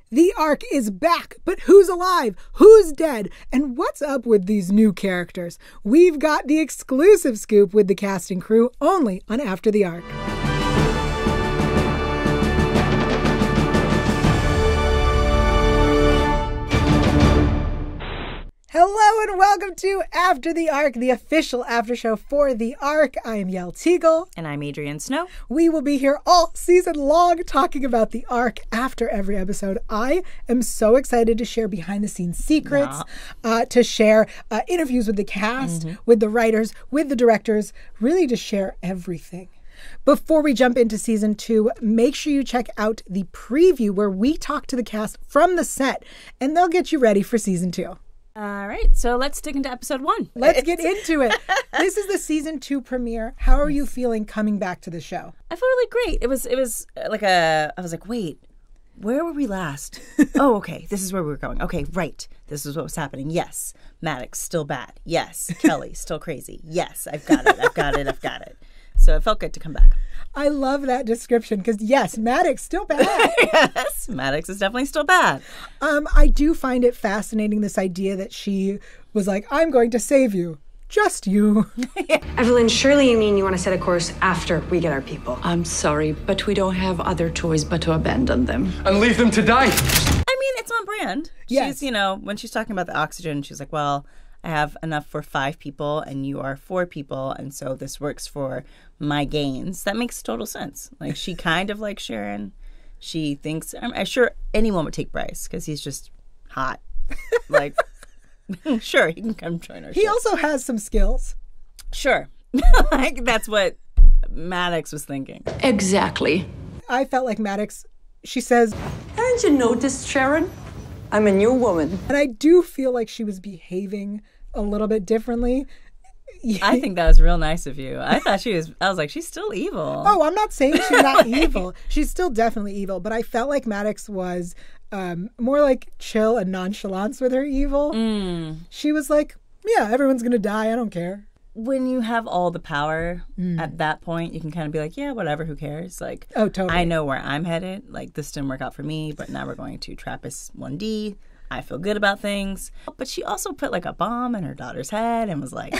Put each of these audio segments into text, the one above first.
The Ark is back, but who's alive? Who's dead? And what's up with these new characters? We've got the exclusive scoop with the cast and crew only on After the Ark. Hello and welcome to After the Ark, the official after show for the Ark. I am Yael Teagle. And I'm Adrienne Snow. We will be here all season long talking about the Ark after every episode. I am so excited to share behind the scenes secrets, to share interviews with the cast, with the writers, with the directors, really to share everything. Before we jump into season 2, make sure you check out the preview where we talk to the cast from the set, and they'll get you ready for season 2. All right, so let's dig into episode 1. Let's get into it. This is the season 2 premiere. How are you feeling coming back to the show? I felt really great. It was like I was like, wait, where were we last? Oh, okay, this is where we were going. Okay, right. This is what was happening. Yes, Maddox, still bad. Yes, Kelly, still crazy. Yes, I've got it. So it felt good to come back. I love that description because, yes, Maddox still bad. Yes, Maddox is definitely still bad. I do find it fascinating, this idea that she was like, I'm going to save you. Just you. Evelyn, surely you mean you want to set a course after we get our people. I'm sorry, but we don't have other choice but to abandon them. And leave them to die. I mean, it's on brand. Yes. She's, when she's talking about the oxygen, she's like, well, I have enough for 5 people and you are 4 people. And so this works for my gains. That makes total sense. Like, she kind of like Sharon. She thinks, I'm sure anyone would take Bryce because he's just hot. Like, sure, he can come join our show. He also has some skills. Sure. Like, that's what Maddox was thinking. Exactly. I felt like Maddox, she says, Haven't you noticed, Sharon? I'm a new woman. and I do feel like she was behaving a little bit differently. I think that was real nice of you. I was like, she's still evil. Oh, I'm not saying she's not evil. She's still definitely evil, but I felt like Maddox was more like chill and nonchalance with her evil. She was like, yeah, everyone's going to die. I don't care. When you have all the power at that point, you can kind of be like, yeah, whatever, who cares? Like, Oh, totally. I know where I'm headed. Like, this didn't work out for me, but now we're going to Trappist 1D. I feel good about things. But she also put like a bomb in her daughter's head and was like,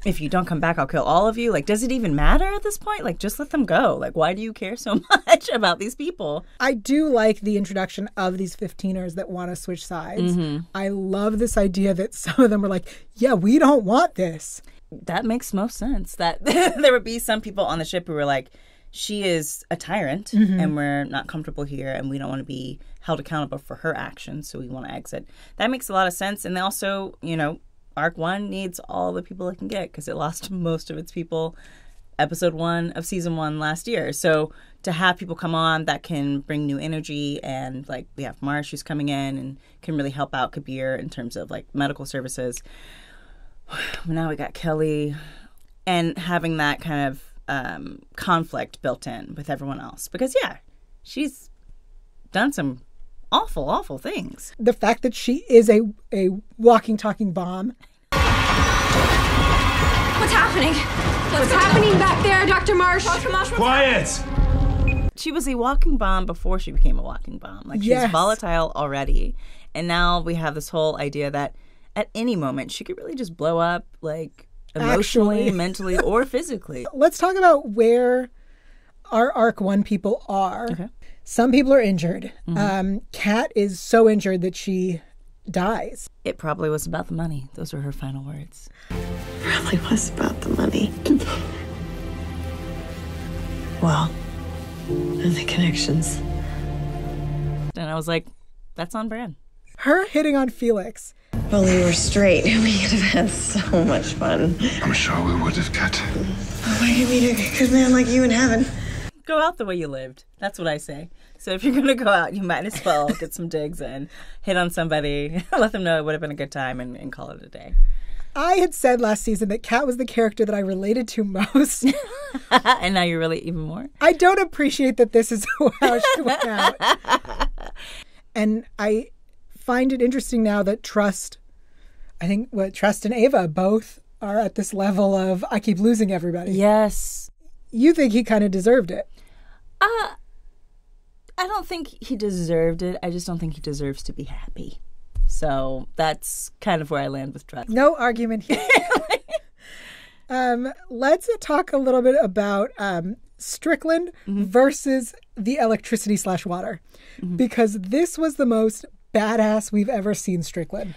if you don't come back, I'll kill all of you. Like, does it even matter at this point? Like, just let them go. Like, why do you care so much about these people? I do like the introduction of these 15ers that want to switch sides. I love this idea that some of them were like, yeah, we don't want this. That makes most sense. That there would be some people on the ship who were like, she is a tyrant and we're not comfortable here and we don't want to be held accountable for her actions, so we want to exit. That makes a lot of sense. And they also, Arc 1 needs all the people it can get because it lost most of its people episode 1 of season 1 last year. So to have people come on that can bring new energy, and like we have Marsh who's coming in and can really help out Kabir in terms of like medical services. Now we got Kelly, and having that kind of conflict built in with everyone else. Because, yeah, she's done some awful, awful things. The fact that she is a walking, talking bomb. What's happening? What's happening back there, Dr. Marsh? Dr. Marsh, Quiet! She was a walking bomb before she became a walking bomb. Like, Yes. she's volatile already. And now we have this whole idea that at any moment she could really just blow up, like, emotionally, Actually. mentally, or physically. Let's talk about where our Arc 1 people are. Okay. Some people are injured. Kat is so injured that she dies. It probably was about the money. Those were her final words. Probably was about the money. Well, and the connections. And I was like, that's on brand. Her hitting on Felix. If only we were straight, we could have had so much fun. I'm sure we would have, Kat. Why do we meet a good man like you in heaven? Go out the way you lived. That's what I say. So if you're going to go out, you might as well get some digs in, hit on somebody, let them know it would have been a good time, and call it a day. I had said last season that Kat was the character that I related to most. And now you relate even more? I don't appreciate that this is how she went out. And I find it interesting now that Trust and Ava both are at this level of, I keep losing everybody. Yes. You think he kind of deserved it? I don't think he deserved it. I just don't think he deserves to be happy. So that's kind of where I land with Dredd. No argument here. Let's talk a little bit about Strickland versus the electricity/water, because this was the most badass we've ever seen Strickland.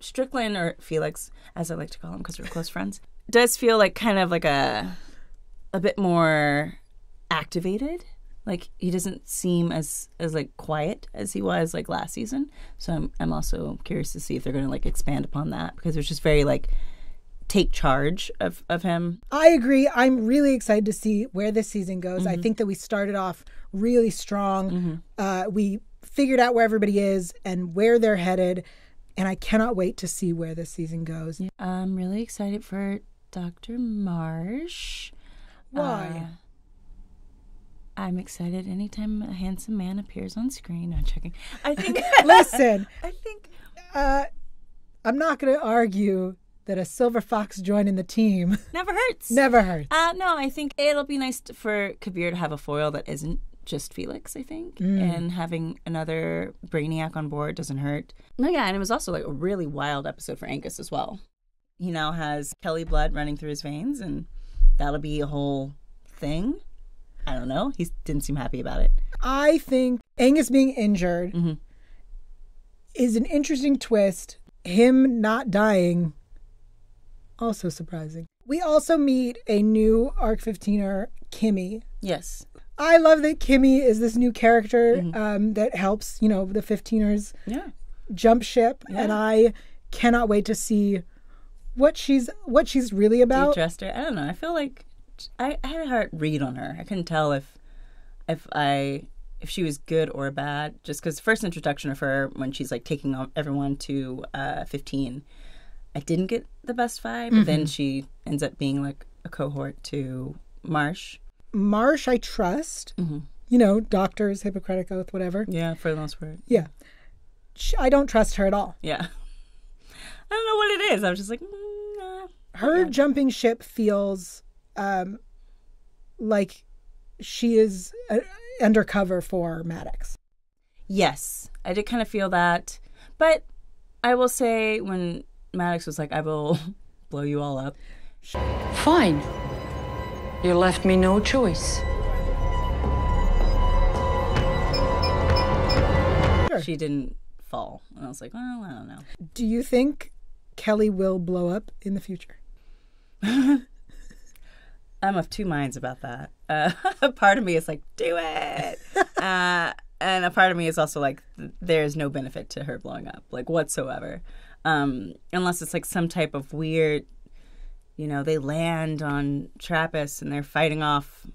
Strickland, or Felix, as I like to call him because we're close friends, does feel like kind of like a bit more activated. Like he doesn't seem as like quiet as he was like last season. So I'm also curious to see if they're going to like expand upon that, because it was just very like take charge of him. I agree. I'm really excited to see where this season goes. I think that we started off really strong. We figured out where everybody is and where they're headed. And I cannot wait to see where this season goes. I'm really excited for Dr. Marsh. Why? I'm excited anytime a handsome man appears on screen. No, I'm checking. I think. Listen, I think. I'm not going to argue that a silver fox joining the team Never hurts. never hurts. No, I think it'll be nice for Kabir to have a foil that isn't just Felix, I think. And having another Brainiac on board doesn't hurt. No, yeah, and it was also like a really wild episode for Angus as well. He now has Kelly blood running through his veins, and that'll be a whole thing. I don't know. He didn't seem happy about it. I think Angus being injured is an interesting twist. Him not dying, also surprising. We also meet a new ARC 15er, Kimmy. Yes. I love that Kimmy is this new character that helps, the 15ers jump ship. Yeah. And I cannot wait to see what she's really about. You trust her? I don't know. I feel like I had a hard read on her. I couldn't tell if she was good or bad, just because the first introduction of her when she's like taking on everyone to 15, I didn't get the best vibe. But then she ends up being like a cohort to Marsh. Marsh, I trust. Doctors, Hippocratic Oath, whatever. Yeah, for the most part. Yeah. I don't trust her at all. Yeah. I don't know what it is. I was just like, nah. Her jumping ship feels like she is undercover for Maddox. Yes, I did kind of feel that. But I will say when Maddox was like, I will blow you all up. Fine. You left me no choice. Sure. She didn't fall. And I was like, well, I don't know. Do you think Kelly will blow up in the future? I'm of two minds about that. A part of me is like, do it. And a part of me is also like, there's no benefit to her blowing up, like whatsoever. Unless it's like some type of weird, they land on Trappist and they're fighting off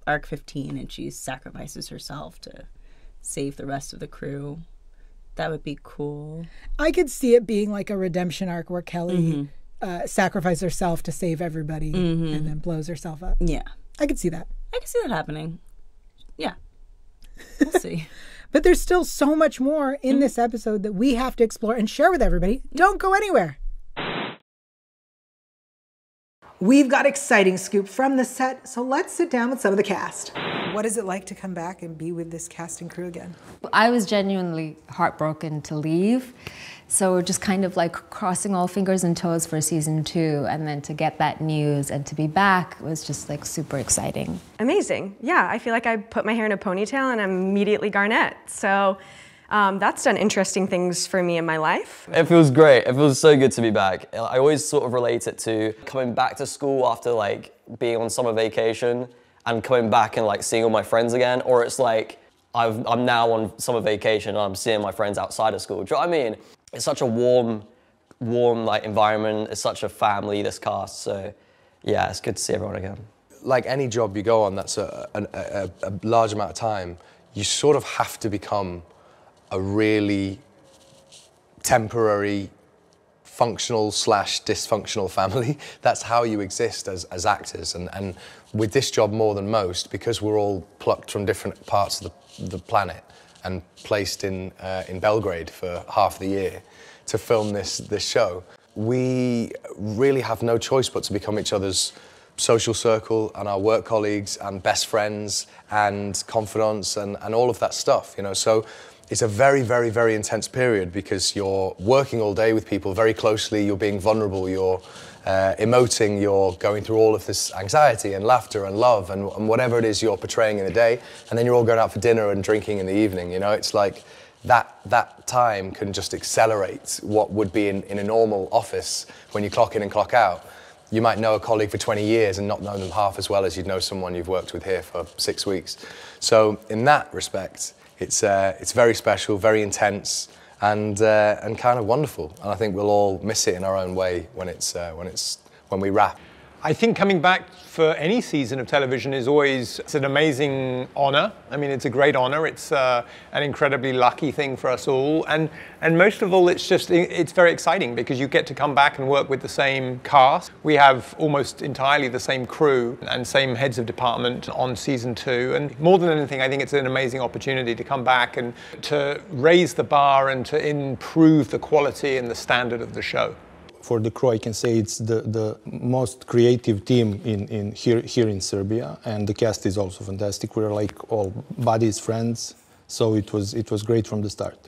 Arc 15 and she sacrifices herself to save the rest of the crew. That would be cool. I could see it being like a redemption arc where Kelly sacrifices herself to save everybody and then blows herself up. Yeah. I could see that. I can see that happening. Yeah. We'll see. But there's still so much more in this episode that we have to explore and share with everybody. Don't go anywhere. We've got exciting scoop from the set, so let's sit down with some of the cast. What is it like to come back and be with this cast and crew again? I was genuinely heartbroken to leave. So we're just kind of like crossing all fingers and toes for season 2, and then to get that news and to be back was just like super exciting. Amazing. Yeah, I feel like I put my hair in a ponytail and I'm immediately Garnett. So that's done interesting things for me in my life. It feels great. It feels so good to be back. I always sort of relate it to coming back to school after like being on summer vacation and coming back and like seeing all my friends again, or it's like I'm now on summer vacation and I'm seeing my friends outside of school. Do you know what I mean? It's such a warm like environment. It's such a family, this cast. So yeah, it's good to see everyone again. Like any job you go on that's a large amount of time, you sort of have to become a really temporary, functional / dysfunctional family. That's how you exist as actors. And with this job more than most, because we're all plucked from different parts of the planet and placed in Belgrade for half the year to film this show, we really have no choice but to become each other's social circle and our work colleagues and best friends and confidants and all of that stuff, you know. So it's a very, very, very intense period because you're working all day with people very closely, you're being vulnerable, you're emoting, you're going through all of this anxiety and laughter and love and whatever it is you're portraying in the day, and then you're all going out for dinner and drinking in the evening, you know. It's like that time can just accelerate what would be in a normal office when you clock in and clock out. You might know a colleague for 20 years and not know them half as well as you'd know someone you've worked with here for 6 weeks. So in that respect, it's very special, very intense, and kind of wonderful. And I think we'll all miss it in our own way when we wrap. I think coming back for any season of television is always, it's an amazing honor. I mean, it's a great honor. It's an incredibly lucky thing for us all. And most of all, it's very exciting because you get to come back and work with the same cast. We have almost entirely the same crew and same heads of department on season 2. And more than anything, I think it's an amazing opportunity to come back and to raise the bar and to improve the quality and the standard of the show. For the crew, I can say it's the most creative team here in Serbia, and the cast is also fantastic. We're like all buddies, friends, so it was great from the start.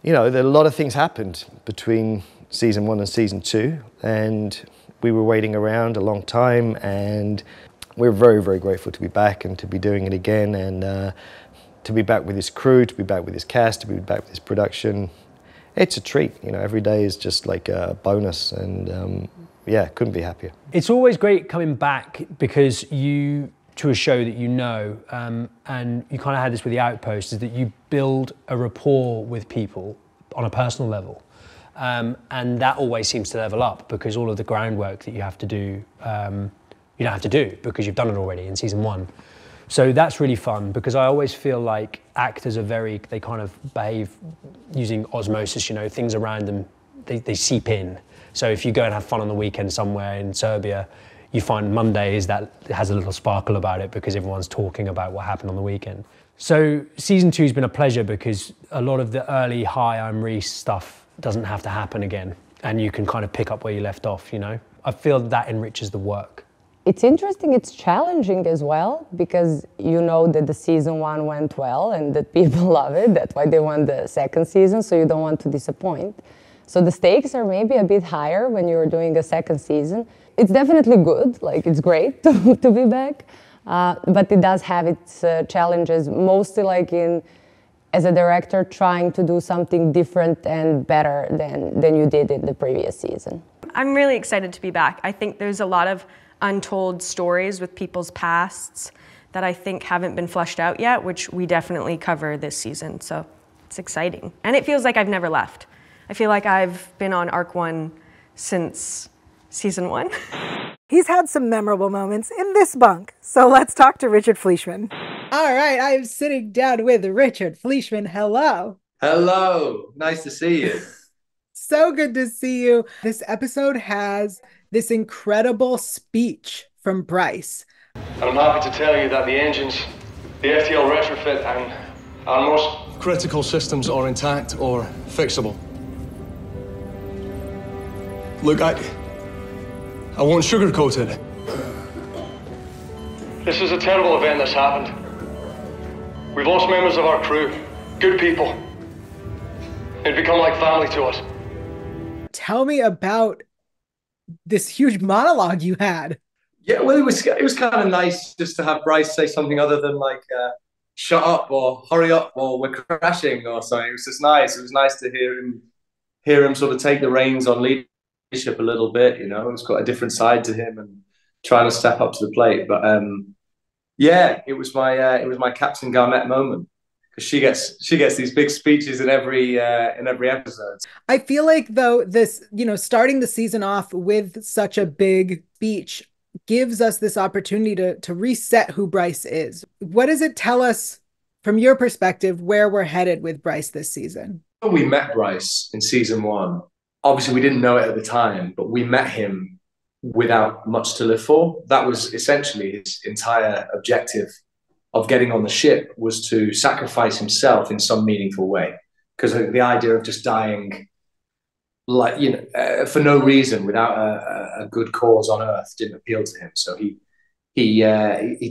You know, a lot of things happened between season 1 and season 2, and we were waiting around a long time, and we're very, very grateful to be back and to be doing it again, and to be back with this crew, to be back with this cast, to be back with this production. It's a treat, you know, every day is just like a bonus, and yeah, couldn't be happier. It's always great coming back because to a show that you know, and you kind of had this with The Outpost, is that you build a rapport with people on a personal level. And that always seems to level up because all of the groundwork that you have to do, you don't have to do because you've done it already in season 1. So that's really fun because I always feel like actors are they kind of behave using osmosis, you know, things around them, they seep in. So if you go and have fun on the weekend somewhere in Serbia, you find Mondays that has a little sparkle about it because everyone's talking about what happened on the weekend. So season 2 has been a pleasure because a lot of the early "Hi, I'm Reese" stuff doesn't have to happen again, and you can kind of pick up where you left off, you know. I feel that enriches the work. It's interesting, it's challenging as well, because you know that the season 1 went well and that people love it. That's why they want the second season, so you don't want to disappoint. So the stakes are maybe a bit higher when you're doing a second season. It's definitely good, like it's great to be back, but it does have its challenges, mostly like as a director trying to do something different and better than you did in the previous season. I'm really excited to be back. I think there's a lot of untold stories with people's pasts that I think haven't been fleshed out yet, which we definitely cover this season, so it's exciting. And it feels like I've never left. I feel like I've been on Arc 1 since season 1. He's had some memorable moments in this bunk, so let's talk to Richard Fleischman. All right, I am sitting down with Richard Fleischman. Hello. Hello, nice to see you. So good to see you. This episode has this incredible speech from Bryce. And I'm happy to tell you that the engines, the FTL retrofit, and our most critical systems are intact or fixable. Look, I won't sugarcoat it. This is a terrible event that's happened. We've lost members of our crew, good people. They've become like family to us. Tell me about this huge monologue you had. Yeah, well, it was kind of nice just to have Bryce say something other than like, shut up or hurry up or we're crashing or something. It was just nice. It was nice to hear him sort of take the reins on leadership a little bit, you know. It's got a different side to him and trying to step up to the plate. But yeah, it was my Captain Garnett moment. She gets these big speeches in every episode. I feel like though this, you know, starting the season off with such a big speech gives us this opportunity to reset who Bryce is. What does it tell us from your perspective where we're headed with Bryce this season? When we met Bryce in season 1, obviously we didn't know it at the time, but we met him without much to live for. That was essentially his entire objective of getting on the ship, was to sacrifice himself in some meaningful way. Because the idea of just dying like, for no reason, without a good cause on earth, didn't appeal to him. So he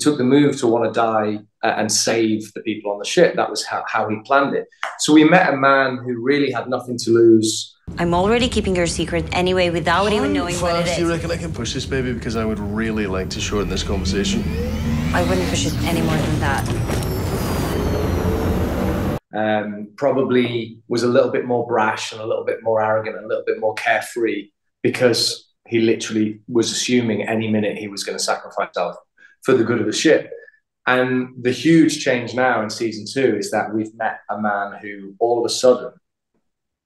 took the move to want to die and save the people on the ship. That was how he planned it. So we met a man who really had nothing to lose. I'm already keeping your secret anyway without even knowing what it Do you is. reckon I can push this, baby? Because I would really like to shorten this conversation. I wouldn't push it any more than that. Probably was a little bit more brash and a little bit more arrogant and a little bit more carefree, because he literally was assuming any minute he was going to sacrifice himself for the good of the ship. And the huge change now in season 2 is that we've met a man who all of a sudden,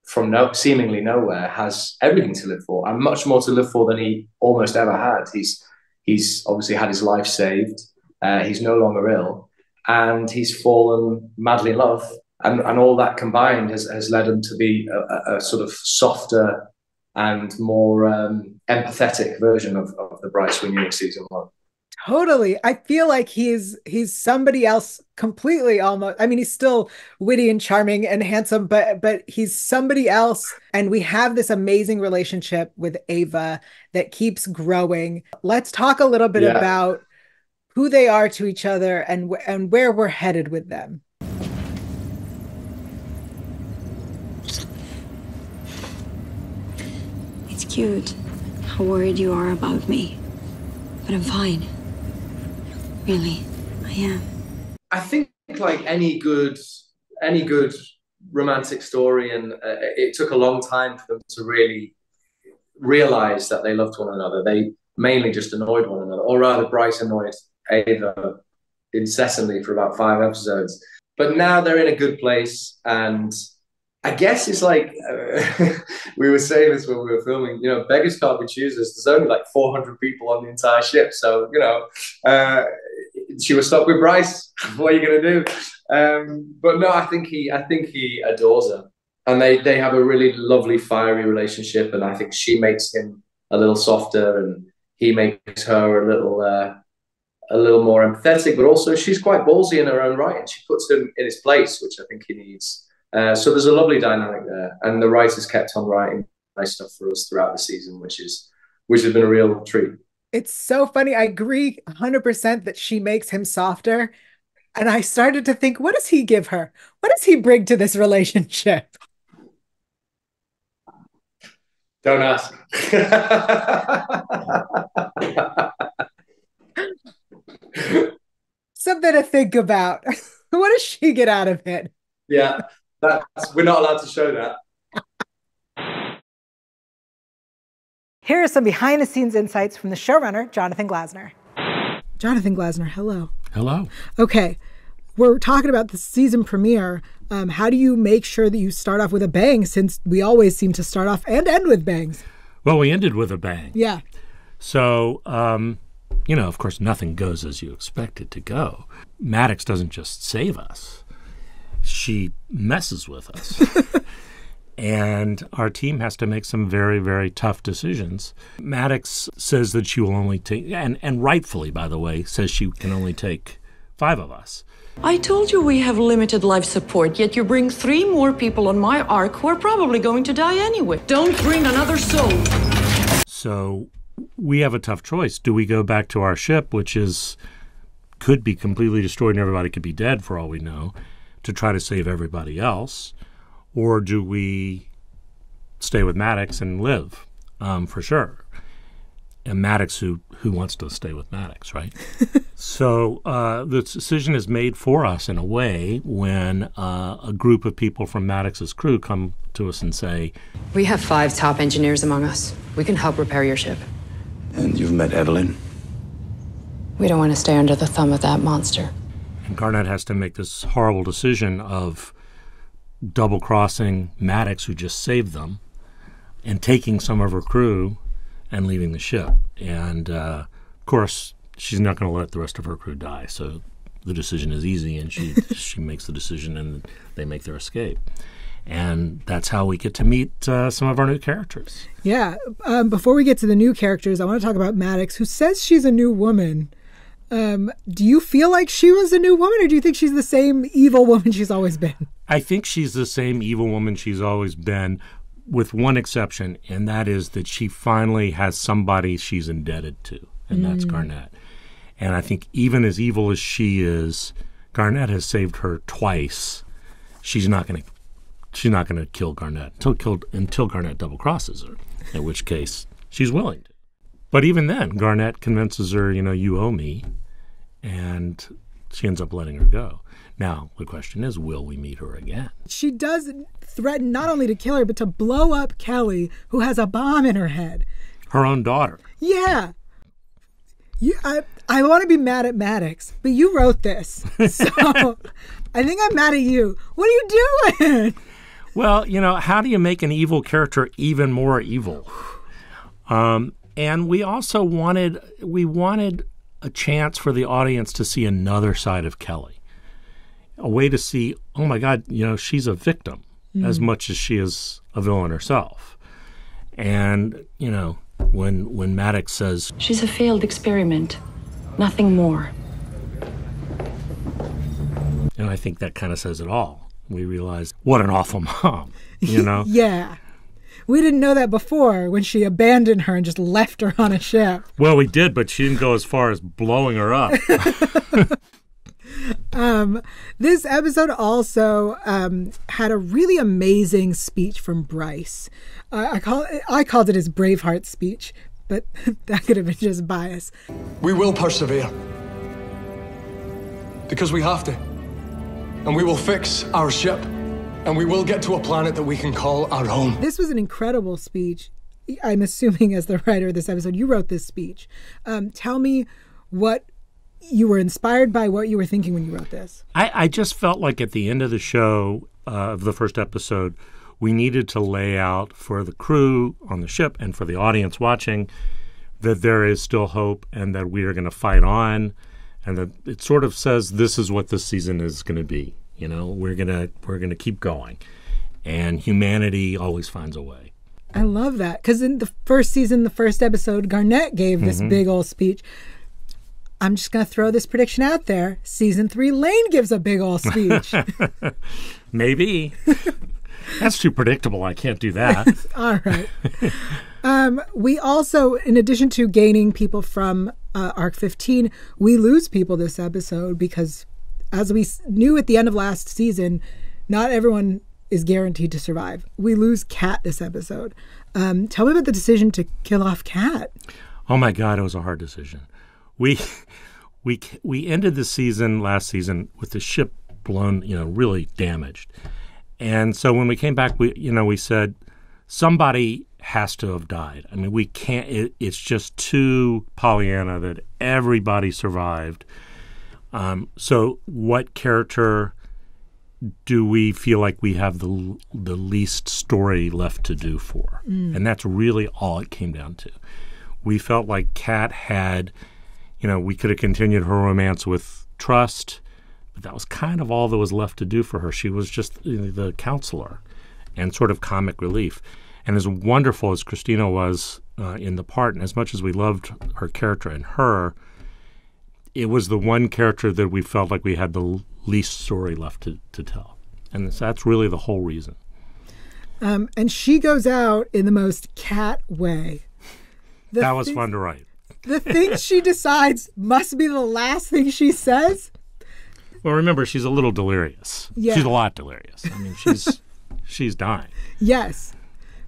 from seemingly nowhere, has everything to live for, and much more to live for than he almost ever had. He's obviously had his life saved. He's no longer ill, and he's fallen madly in love. And all that combined has led him to be a sort of softer and more empathetic version of the Bryce we knew in season 1. Totally. I feel like he's somebody else completely, almost. I mean, he's still witty and charming and handsome, but he's somebody else. And we have this amazing relationship with Ava that keeps growing. Let's talk a little bit about who they are to each other and where we're headed with them. It's cute how worried you are about me, but I'm fine. Really, I am. I think, like any good romantic story, and it took a long time for them to really realize that they loved one another. They mainly just annoyed one another, or rather, Bryce annoyed Ava incessantly for about 5 episodes. But now they're in a good place, and I guess it's like we were saying this when we were filming. Beggars can't be choosers. There's only like 400 people on the entire ship, so she was stuck with Bryce. What are you going to do? But no, I think he adores her, and they have a really lovely, fiery relationship. And I think she makes him a little softer, and he makes her a little more empathetic. But also, she's quite ballsy in her own right, and she puts him in his place, which I think he needs. So there's a lovely dynamic there, and the writers kept on writing nice stuff for us throughout the season, which has been a real treat. It's so funny. I agree 100% that she makes him softer. And I started to think, what does he give her? What does he bring to this relationship? Don't ask. Something to think about. What does she get out of it? Yeah, we're not allowed to show that. Here are some behind-the-scenes insights from the showrunner, Jonathan Glasner. Jonathan Glasner, hello. Hello. Okay, we're talking about the season premiere. How do you make sure that you start off with a bang, since we always seem to start off and end with bangs? Well, we ended with a bang. Yeah. So, of course, nothing goes as you expect it to go. Maddox doesn't just save us. She messes with us. And our team has to make some very, very tough decisions. Maddox says that she will only take, and rightfully, by the way, says she can only take 5 of us. I told you we have limited life support, yet you bring 3 more people on my ark who are probably going to die anyway. Don't bring another soul. So we have a tough choice. Do we go back to our ship, which could be completely destroyed and everybody could be dead for all we know, to try to save everybody else? Or do we stay with Maddox and live, for sure? And Maddox, who wants to stay with Maddox, right? So the decision is made for us in a way when a group of people from Maddox's crew come to us and say, We have 5 top engineers among us. We can help repair your ship. And you've met Evelyn? We don't want to stay under the thumb of that monster. And Garnett has to make this horrible decision of double-crossing Maddox, who just saved them, and taking some of her crew and leaving the ship. And, of course, she's not going to let the rest of her crew die. So the decision is easy, and she makes the decision, and they make their escape. And that's how we get to meet some of our new characters. Yeah. Before we get to the new characters, I want to talk about Maddox, who says she's a new woman. Do you feel like she was a new woman, or do you think she's the same evil woman she's always been? I think she's the same evil woman she's always been. with one exception, and that is that she finally has somebody she's indebted to, and that's Garnett. And I think even as evil as she is, Garnett has saved her twice. She's not going to kill Garnett until Garnett double crosses her, in which case she's willing to. But even then, Garnett convinces her, you owe me, and she ends up letting her go. Now, the question is, will we meet her again? She does threaten not only to kill her, but to blow up Kelly, who has a bomb in her head. Her own daughter. Yeah. I want to be mad at Maddox, but you wrote this. So I think I'm mad at you. What are you doing? Well, how do you make an evil character even more evil? And we also wanted a chance for the audience to see another side of Kelly. A way to see, oh my God, she's a victim as much as she is a villain herself. And, when Maddox says, She's a failed experiment, nothing more. And I think that kind of says it all. We realize what an awful mom, Yeah. We didn't know that before when she abandoned her and just left her on a ship. Well, we did, but she didn't go as far as blowing her up. This episode also had a really amazing speech from Bryce. I called it his Braveheart speech, but that could have been just bias. We will persevere. Because we have to. And we will fix our ship. And we will get to a planet that we can call our home. This was an incredible speech. I'm assuming as the writer of this episode, you wrote this speech. Tell me what you were inspired by, what you were thinking when you wrote this. I just felt like at the end of the show, of the first episode, we needed to lay out for the crew on the ship and for the audience watching that there is still hope and that we are going to fight on, and that it sort of says this is what this season is going to be. We're gonna keep going, and humanity always finds a way. I love that, because in the first season, the first episode, Garnett gave this big old speech. I'm just gonna throw this prediction out there: season 3, Lane gives a big old speech. Maybe. That's too predictable. I can't do that. All right. We also, in addition to gaining people from Arc 15, we lose people this episode because, as we knew at the end of last season, not everyone is guaranteed to survive. We lose Kat this episode. Tell me about the decision to kill off Kat. Oh my God, it was a hard decision. We ended the last season with the ship blown, really damaged. And so when we came back, we said somebody has to have died. I mean, we can't. It's just too Pollyanna that everybody survived. So what character do we feel like we have the least story left to do for? And that's really all it came down to. We felt like Kat had, we could have continued her romance with Trust, but that was kind of all that was left to do for her. She was just the counselor and sort of comic relief. And as wonderful as Christina was in the part, and as much as we loved her character and her, it was the one character that we felt like we had the least story left to tell. And that's really the whole reason. And she goes out in the most Kat way. That was fun to write. The things she decides must be the last thing she says. Well, remember, she's a little delirious. Yeah. She's a lot delirious. I mean, she's dying. Yes.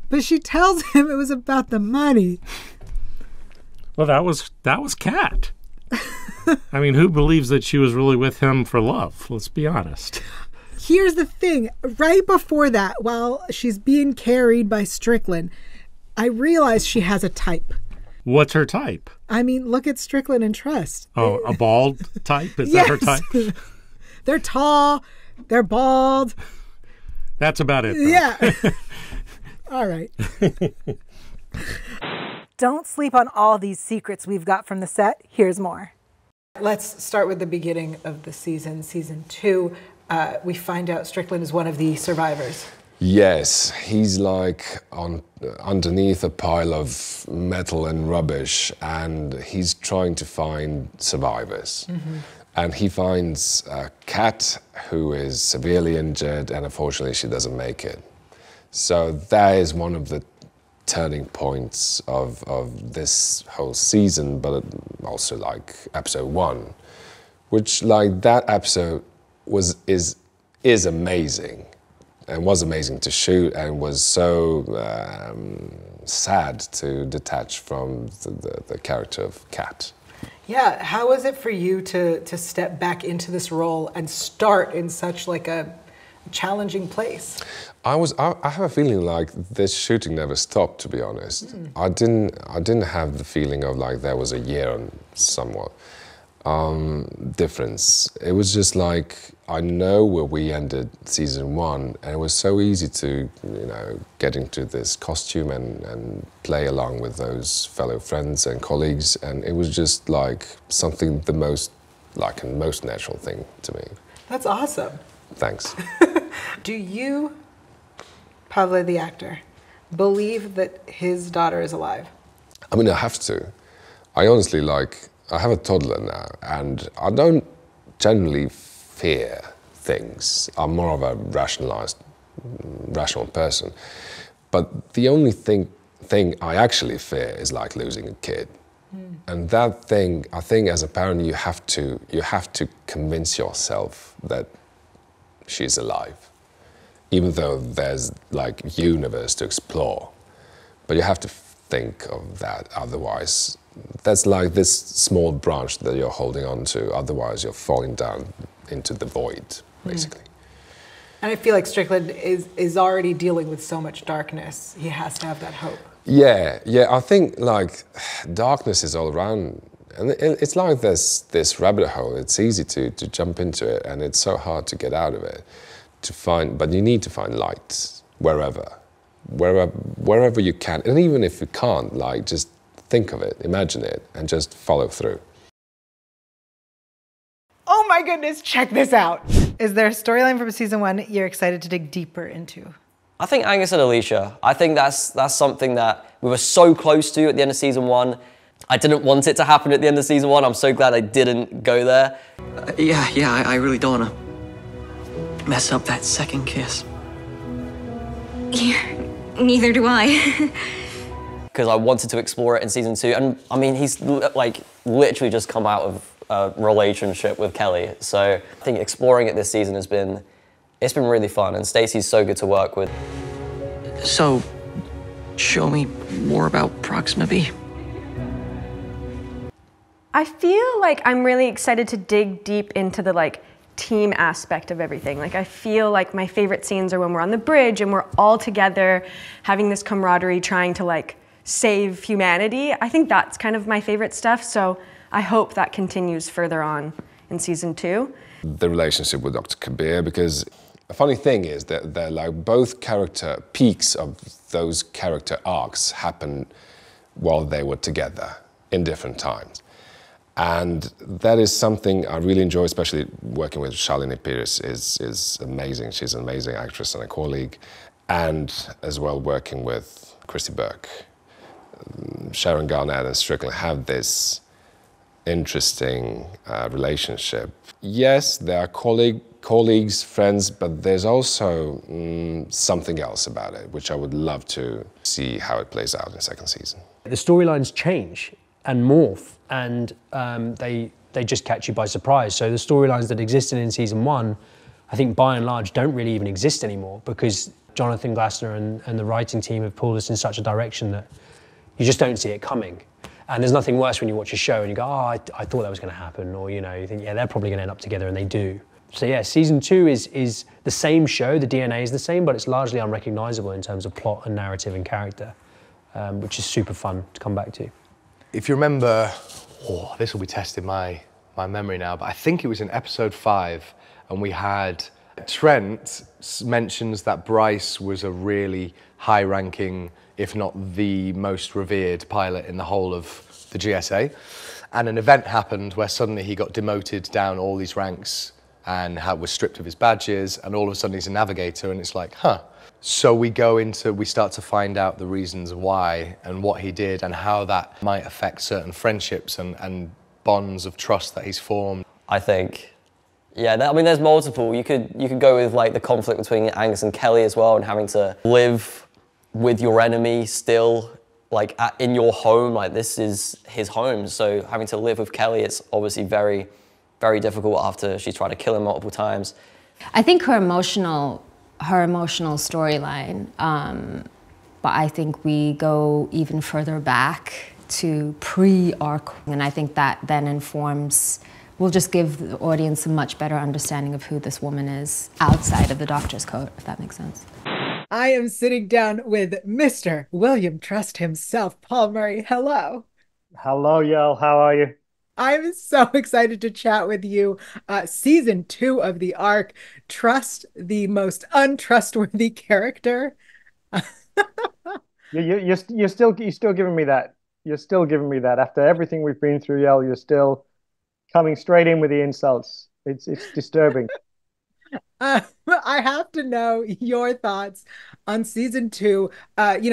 But she tells him it was about the money. Well, that was Kat. I mean, who believes that she was really with him for love? Let's be honest. Here's the thing. Right before that, while she's being carried by Strickland, I realize she has a type. What's her type? I mean, look at Strickland and Trust. Oh, a bald type? Is that her type? They're tall. They're bald. That's about it, though. Yeah. All right. Don't sleep on all these secrets we've got from the set. Here's more. Let's start with the beginning of the season. Season 2, we find out Strickland is one of the survivors. Yes, he's like underneath a pile of metal and rubbish, and he's trying to find survivors. Mm-hmm. And he finds Kat, who is severely injured, and unfortunately she doesn't make it. So that is one of the turning points of this whole season, but also like episode 1, which like that episode is amazing and was amazing to shoot and was so sad to detach from the character of Kat. Yeah, how was it for you to step back into this role and start in such like a challenging place? I have a feeling like this shooting never stopped, to be honest. I didn't have the feeling of like there was a year and somewhat difference. It was just like, I know where we ended season 1, and it was so easy to, you know, get into this costume and play along with those fellow friends and colleagues, and it was just like something the most natural thing to me. That's awesome. Thanks. Do you, Pavle the actor, believe that his daughter is alive? I mean, I have to. I honestly, like, I have a toddler now, and I don't generally fear things. I'm more of a rational person. But the only thing I actually fear is like losing a kid. And that thing, I think as a parent, you have to convince yourself that she's alive, even though there's like universe to explore. But you have to think of that, otherwise that's like this small branch that you're holding on to, otherwise you're falling down into the void, basically. And I feel like Strickland is already dealing with so much darkness. He has to have that hope. Yeah, I think like darkness is all around, and it's like this rabbit hole. It's easy to jump into it, and it's so hard to get out of it. But you need to find light wherever you can, and even if you can't, like just think of it, imagine it, and just follow through. Oh my goodness, check this out. Is there a storyline from season 1 you're excited to dig deeper into? I think Angus and Alicia. I think that's something that we were so close to at the end of season 1. I didn't want it to happen at the end of season 1. I'm so glad I didn't go there. I really don't want to mess up that second kiss. Yeah, neither do I. Because I wanted to explore it in season 2. And I mean, he's like literally just come out of a relationship with Kelly. So I think exploring it this season it's been really fun. And Stacey's so good to work with. So, show me more about Proxima B. I feel like I'm really excited to dig deep into the like team aspect of everything. Like I feel like my favorite scenes are when we're on the bridge and we're all together having this camaraderie trying to like save humanity. I think that's kind of my favorite stuff. So I hope that continues further on in season 2. The relationship with Dr. Kabir, because the funny thing is that they're like both character peaks of those character arcs happen while they were together in different times. And that is something I really enjoy, especially working with Shalini Pierce is amazing. She's an amazing actress and a colleague. And as well working with Christy Burke. Sharon Garnett and Strickland have this interesting relationship. Yes, they are colleagues, friends, but there's also something else about it, which I would love to see how it plays out in the second season. The storylines change and morph, and they just catch you by surprise. So the storylines that existed in season 1, I think by and large don't really even exist anymore, because Jonathan Glassner and the writing team have pulled us in such a direction that you just don't see it coming. And there's nothing worse when you watch a show and you go, oh, I thought that was going to happen, or you know, you think, yeah, they're probably going to end up together, and they do. So yeah, season 2 is the same show, the DNA is the same, but it's largely unrecognisable in terms of plot and narrative and character, which is super fun to come back to. If you remember, this will be testing my memory now, but I think it was in episode 5, and we had Trent mentions that Bryce was a really high-ranking, if not the most revered pilot in the whole of the GSA. And an event happened where suddenly he got demoted down all these ranks and was stripped of his badges, and all of a sudden he's a navigator, and it's like, huh. So we start to find out the reasons why and what he did and how that might affect certain friendships and bonds of trust that he's formed. I think Yeah, I mean, there's multiple. You could go with like the conflict between Angus and Kelly as well, and having to live with your enemy still, like in your home. Like this is his home, so having to live with Kelly, it's obviously very, very difficult after she's tried to kill him multiple times. I think her emotional storyline, but I think we go even further back to pre-Ark, and I think that then informs, will just give the audience a much better understanding of who this woman is outside of the Doctor's coat, if that makes sense. I am sitting down with Mr. William Trust himself, Paul Murray. Hello. Hello, y'all. How are you? I'm so excited to chat with you. Season 2 of The Ark. Trust, the most untrustworthy character. You're still giving me that. You're still giving me that after everything we've been through, y'all. You're still coming straight in with the insults. It's disturbing. I have to know your thoughts on season 2.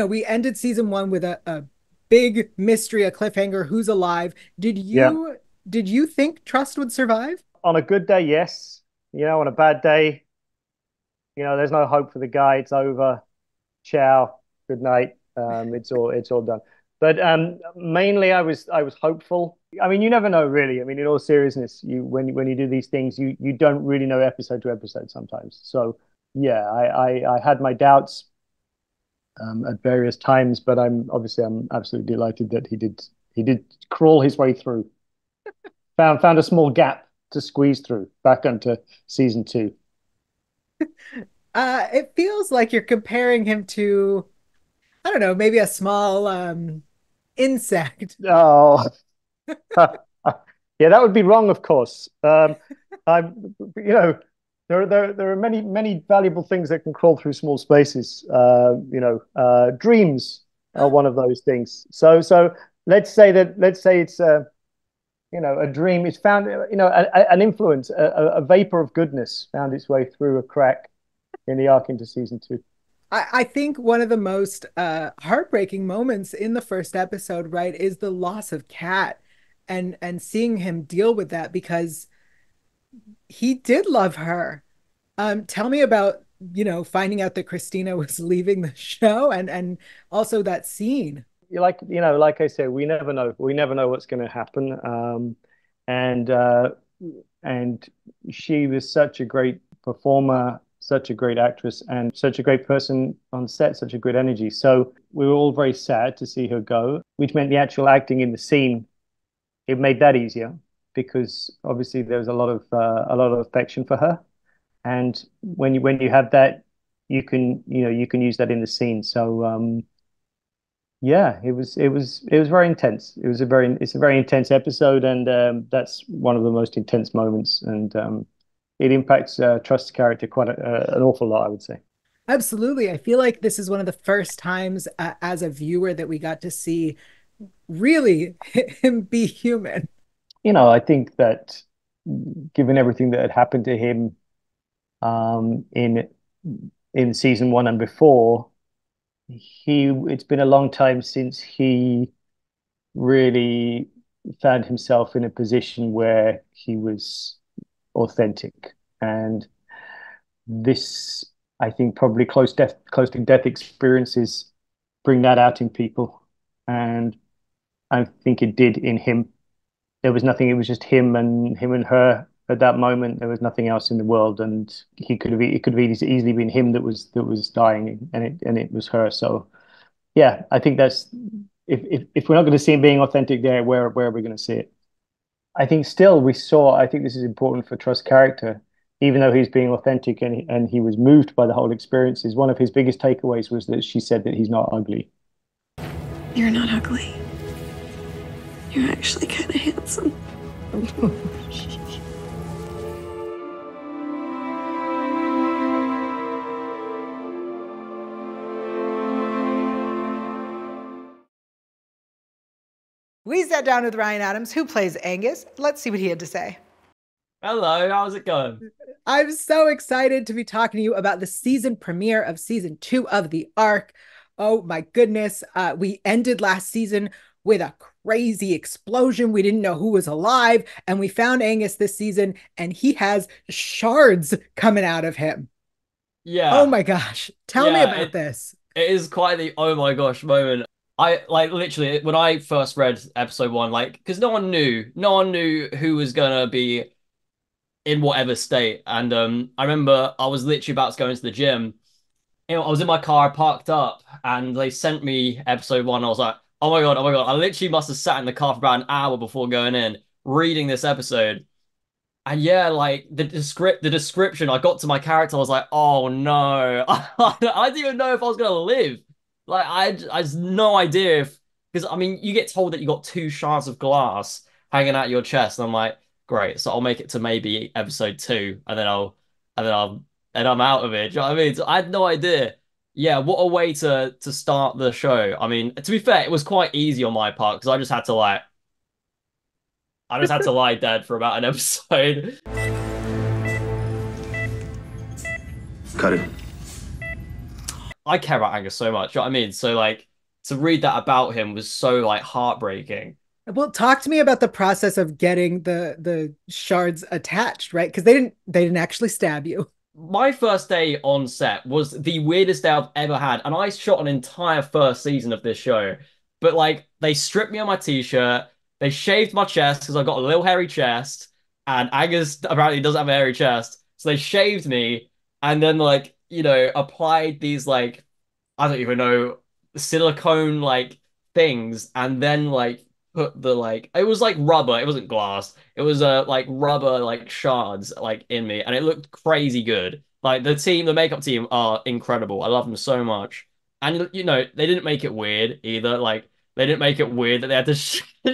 We ended season 1 with a big mystery, a cliffhanger. Who's alive? Did you think Trust would survive? On a good day, yes. On a bad day, there's no hope for the guy. It's over. Ciao. Good night. It's all done. But mainly, I was hopeful. I mean, you never know, really. I mean, in all seriousness, when you do these things, you don't really know episode to episode sometimes. So yeah, I had my doubts at various times, but I'm absolutely delighted that he did crawl his way through. Found a small gap to squeeze through back onto season 2. It feels like you're comparing him to, I don't know, maybe a small insect. Oh, yeah, that would be wrong, of course. There are many valuable things that can crawl through small spaces. Dreams are one of those things. So let's say it's a dream. It's found, an influence, a vapor of goodness found its way through a crack in the Ark into season 2. I think one of the most heartbreaking moments in the first episode, right, is the loss of Kat, and seeing him deal with that, because he did love her. Tell me about, finding out that Christina was leaving the show, and also that scene. Like I said, we never know. We never know what's going to happen. And she was such a great performer, such a great actress, and such a great person on set, such a good energy. So we were all very sad to see her go, which meant the actual acting in the scene, it made that easier, because obviously there was a lot of affection for her. And when you have that, you can use that in the scene. So yeah, it was very intense. It's a very intense episode, and that's one of the most intense moments, and it impacts Trust's character quite an awful lot, I would say. Absolutely. I feel like this is one of the first times as a viewer that we got to see really him be human. I think that given everything that had happened to him in season 1 and before, it's been a long time since he really found himself in a position where he was authentic. And this, I think, probably close to death experiences bring that out in people. And I think it did in him. There was nothing, it was just him and her at that moment. There was nothing else in the world, and it could have easily been him that was dying, and it was her. So yeah, I think that's, if we're not going to see him being authentic there, where are we going to see it? I think I think this is important for Trust's character, even though he's being authentic and he was moved by the whole experiences. One of his biggest takeaways was that she said that he's not ugly. You're not ugly. You're actually kind of handsome. We sat down with Ryan Adams, who plays Angus. Let's see what he had to say. Hello, how's it going? I'm so excited to be talking to you about the season premiere of season 2 of The Ark. Oh my goodness. We ended last season with a crazy explosion. We didn't know who was alive. And we found Angus this season, and he has shards coming out of him. Yeah. Oh my gosh. Tell me about this. It is quite the oh my gosh moment. I like literally when I first read episode 1, like, because no one knew who was gonna be in whatever state. And I remember I was literally about to go into the gym. You know, I was in my car parked up, and they sent me episode 1. I was like, oh my god, oh my god. I literally must have sat in the car for about an hour before going in, reading this episode. And yeah, like the description, I got to my character, I was like, oh no. I didn't even know if I was gonna live. Like I had no idea if, because I mean you get told that you got 2 shards of glass hanging out your chest, and I'm like, great, so I'll make it to maybe episode 2, and then I'm out of it. Do you know what I mean? So I had no idea. Yeah, what a way to start the show. I mean, to be fair, it was quite easy on my part because I just had to lie dead for about an episode. Cut it. I care about Angus so much, you know what I mean? So like to read that about him was so like heartbreaking. Well, talk to me about the process of getting the shards attached, right? Because they didn't actually stab you. My first day on set was the weirdest day I've ever had, and I shot an entire first season of this show. But like they stripped me of my t-shirt, they shaved my chest because I've got a little hairy chest, and Angus apparently doesn't have a hairy chest. So they shaved me and then like, you know, applied these like, I don't even know, silicone like things, and then like put the like, it was like rubber, it wasn't glass, it was like rubber like shards like in me, and it looked crazy good. Like the makeup team are incredible. I love them so much. And you know, they didn't make it weird either. Like they didn't make it weird that they had to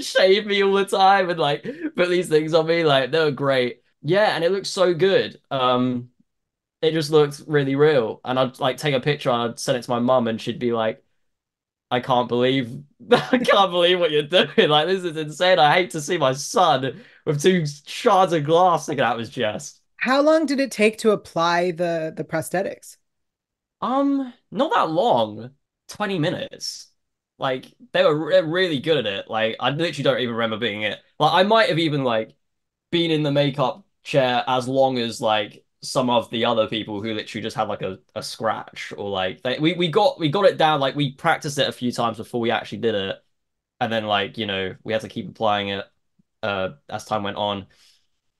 shave me all the time and like put these things on me. Like they were great. Yeah, and it looked so good. It just looked really real. And I'd like take a picture and I'd send it to my mum, and she'd be like, I can't believe what you're doing. Like this is insane. I hate to see my son with 2 shards of glass sticking out of his chest. How long did it take to apply the prosthetics? Not that long. 20 minutes. Like they were really good at it. Like I literally don't even remember being it. Like I might have even like been in the makeup chair as long as like some of the other people who literally just had like a scratch, or like we got it down. Like we practiced it a few times before we actually did it, and then like, you know, we had to keep applying it as time went on,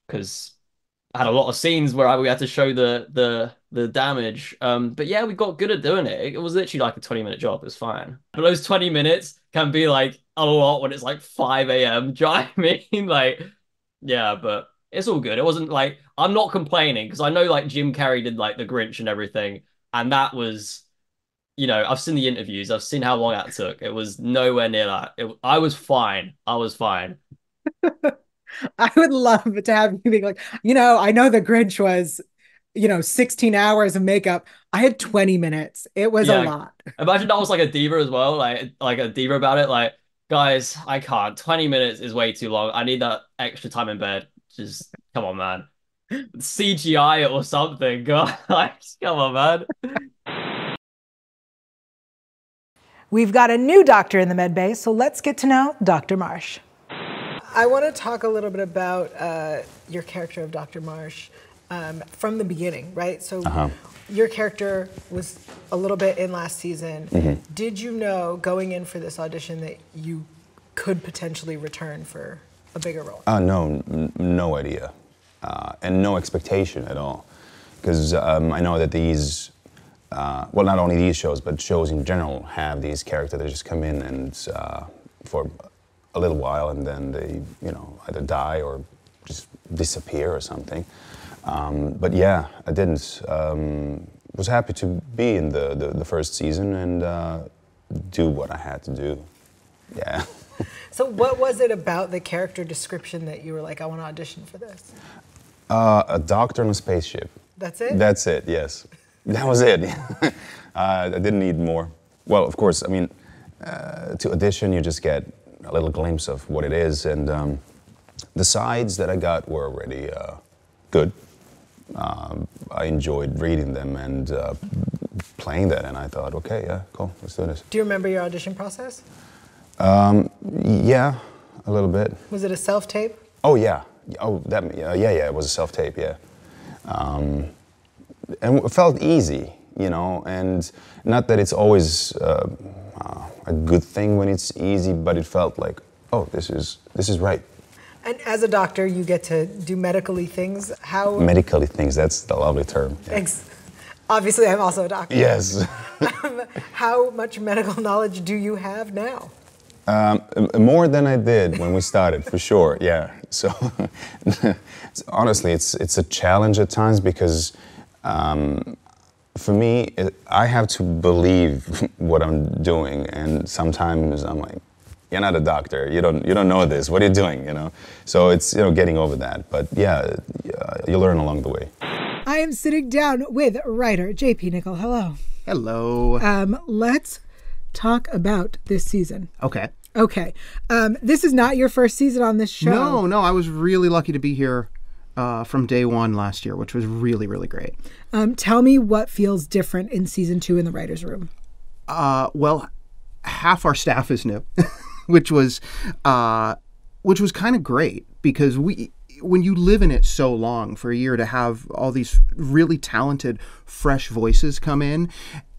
because I had a lot of scenes where we had to show the damage. But yeah, we got good at doing it. It was literally like a 20-minute job. It was fine. But those 20 minutes can be like a lot when it's like 5 a.m. Do you know what I mean? Like, yeah, but it's all good. It wasn't like, I'm not complaining because I know like Jim Carrey did like The Grinch and everything. And that was, you know, I've seen the interviews. I've seen how long that took. It was nowhere near that. I was fine. I was fine. I would love to have you being like, you know, I know The Grinch was, you know, 16 hours of makeup. I had 20 minutes. It was a lot. Imagine that was like a diva as well, like a diva about it. Like, guys, I can't. 20 minutes is way too long. I need that extra time in bed. Just come on, man. CGI it or something. Guys, come on, man. We've got a new doctor in the med bay, so let's get to know Dr. Marsh. I want to talk a little bit about your character of Dr. Marsh from the beginning, right? So your character was a little bit in last season. Mm-hmm. Did you know going in for this audition that you could potentially return for a bigger role? No idea. And no expectation at all. Because I know that these, well, not only these shows, but shows in general have these characters that just come in and for a little while, and then they, you know, either die or just disappear or something. But yeah, I didn't. Was happy to be in the first season and do what I had to do. Yeah. So what was it about the character description that you were like, I want to audition for this? A doctor on a spaceship. That's it? That's it, yes. That was it. I didn't need more. Well, of course, I mean, to audition, you just get a little glimpse of what it is, and the sides that I got were already good. I enjoyed reading them and playing that, and I thought, okay, yeah, cool, let's do this. Do you remember your audition process? Yeah, a little bit. Was it a self-tape? Oh yeah. Oh yeah. It was a self-tape. Yeah. And it felt easy, you know, and not that it's always a good thing when it's easy, but it felt like, oh, this is right. And as a doctor, you get to do medically things. How? Medically things. That's the lovely term. Yeah. Obviously, I'm also a doctor. Yes. How much medical knowledge do you have now? More than I did when we started, for sure. Yeah. So, honestly, it's a challenge at times because, for me, I have to believe what I'm doing, and sometimes I'm like, "You're not a doctor. You don't know this. What are you doing?" You know. So it's getting over that. But yeah, you learn along the way. I am sitting down with writer J.P. Nickel. Hello. Hello. Let's talk about this season. Okay. Okay. This is not your first season on this show. No. I was really lucky to be here from day one last year, which was really, really great. Tell me what feels different in season 2 in the writer's room. Well, half our staff is new, which was kind of great because when you live in it so long, for a year to have all these really talented, fresh voices come in,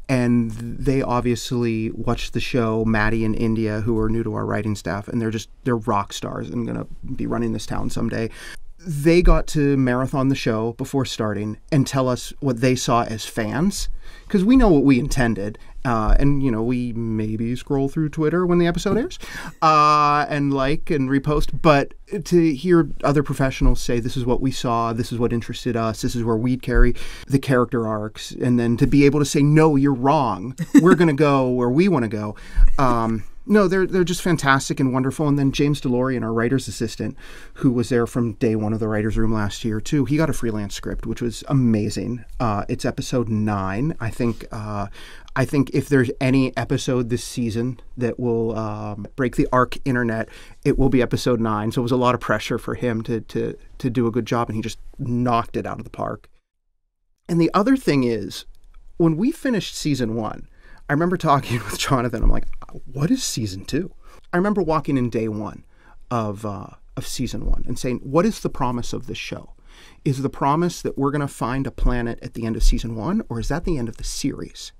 and they obviously watched the show, Maddie and India, who are new to our writing staff, and they're rock stars and going to be running this town someday. They got to marathon the show before starting and tell us what they saw as fans, because we know what we intended. And, we maybe scroll through Twitter when the episode airs and like and repost. But to hear other professionals say, this is what we saw, this is what interested us, this is where we'd carry the character arcs. And then to be able to say, no, you're wrong. We're going to go where we want to go. No, they're just fantastic and wonderful. And then James DeLorean, our writer's assistant, who was there from day one of the writer's room last year, too, he got a freelance script, which was amazing. It's episode 9. I think if there's any episode this season that will break the Ark internet, it will be episode 9. So it was a lot of pressure for him to do a good job, and he just knocked it out of the park. And the other thing is, when we finished season 1, I remember talking with Jonathan. I'm like, what is season 2? I remember walking in day 1 of season 1 and saying, what is the promise of this show? Is the promise that we're going to find a planet at the end of season 1, or is that the end of the series?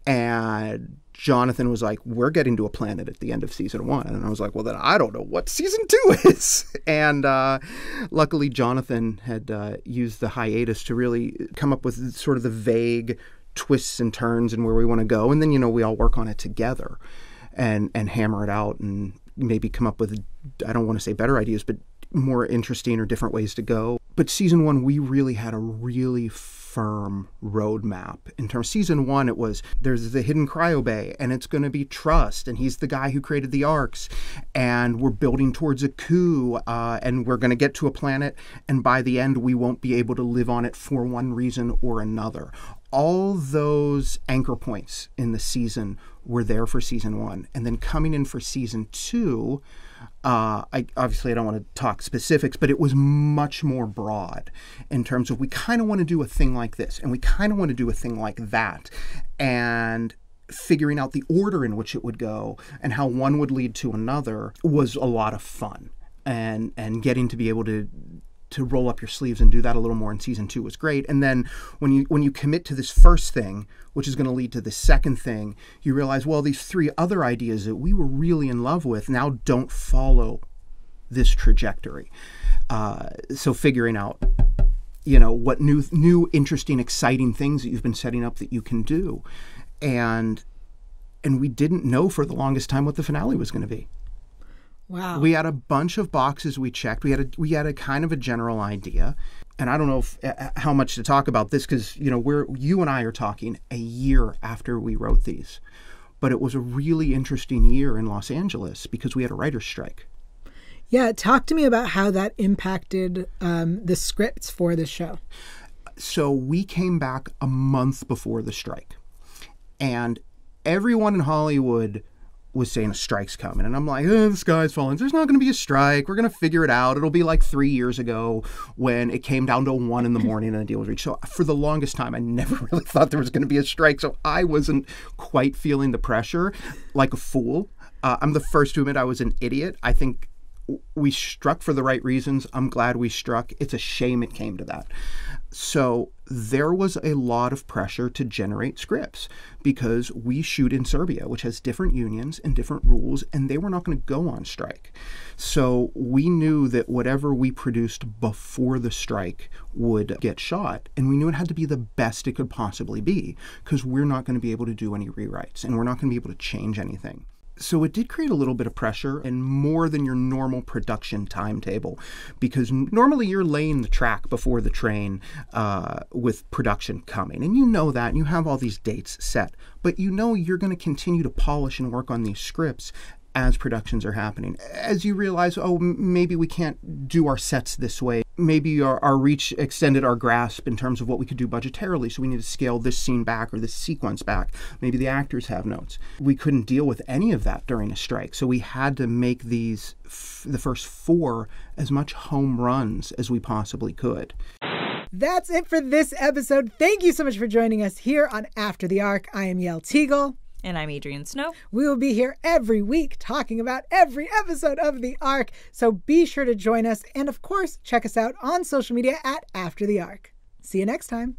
And Jonathan was like, we're getting to a planet at the end of season 1. And I was like, well, then I don't know what season 2 is. And luckily, Jonathan had used the hiatus to really come up with sort of the vague twists and turns and where we want to go. And then, we all work on it together and hammer it out and maybe come up with, I don't want to say better ideas, but more interesting or different ways to go. But season 1, we really had a really firm roadmap. In terms of season 1, it was, there's the hidden cryo bay, and it's going to be Trust, and he's the guy who created the arcs, and we're building towards a coup, and we're going to get to a planet, and by the end, we won't be able to live on it for one reason or another. All those anchor points in the season were there for season 1. And then coming in for season 2, I don't want to talk specifics, but it was much more broad in terms of we kind of want to do a thing like this, and we kind of want to do a thing like that. And figuring out the order in which it would go and how one would lead to another was a lot of fun. And getting to be able to roll up your sleeves and do that a little more in season 2 was great. And then when you commit to this first thing, which is going to lead to the second thing, you realize, well, these 3 other ideas that we were really in love with now don't follow this trajectory. So figuring out, what new, interesting, exciting things that you've been setting up that you can do. And we didn't know for the longest time what the finale was going to be. Wow. We had a bunch of boxes we checked. We had a kind of a general idea. And I don't know how much to talk about this because, you and I are talking a year after we wrote these. But it was a really interesting year in Los Angeles because we had a writer's strike. Yeah, talk to me about how that impacted the scripts for this show. So we came back a month before the strike. And everyone in Hollywood was saying a strike's coming. And I'm like, the sky's falling. There's not going to be a strike. We're going to figure it out. It'll be like 3 years ago when it came down to 1 in the morning and the deal was reached. So for the longest time, I never really thought there was going to be a strike. So I wasn't quite feeling the pressure like a fool. I'm the first to admit I was an idiot. I think we struck for the right reasons. I'm glad we struck. It's a shame it came to that. So there was a lot of pressure to generate scripts because we shoot in Serbia, which has different unions and different rules, and they were not going to go on strike. So we knew that whatever we produced before the strike would get shot, and we knew it had to be the best it could possibly be because we're not going to be able to do any rewrites, and we're not going to be able to change anything. So it did create a little bit of pressure and more than your normal production timetable, because normally you're laying the track before the train with production coming. And you know that, and you have all these dates set, but you know you're going to continue to polish and work on these scripts as productions are happening. As you realize, oh, maybe we can't do our sets this way. Maybe our reach extended our grasp in terms of what we could do budgetarily, so we need to scale this scene back or this sequence back. Maybe the actors have notes. We couldn't deal with any of that during a strike, so we had to make these, the first 4, as much home runs as we possibly could. That's it for this episode. Thank you so much for joining us here on After the Ark. I am Yael Teagle. And I'm Adrienne Snow. We will be here every week talking about every episode of The Ark, so be sure to join us. And of course, check us out on social media at After the Ark. See you next time.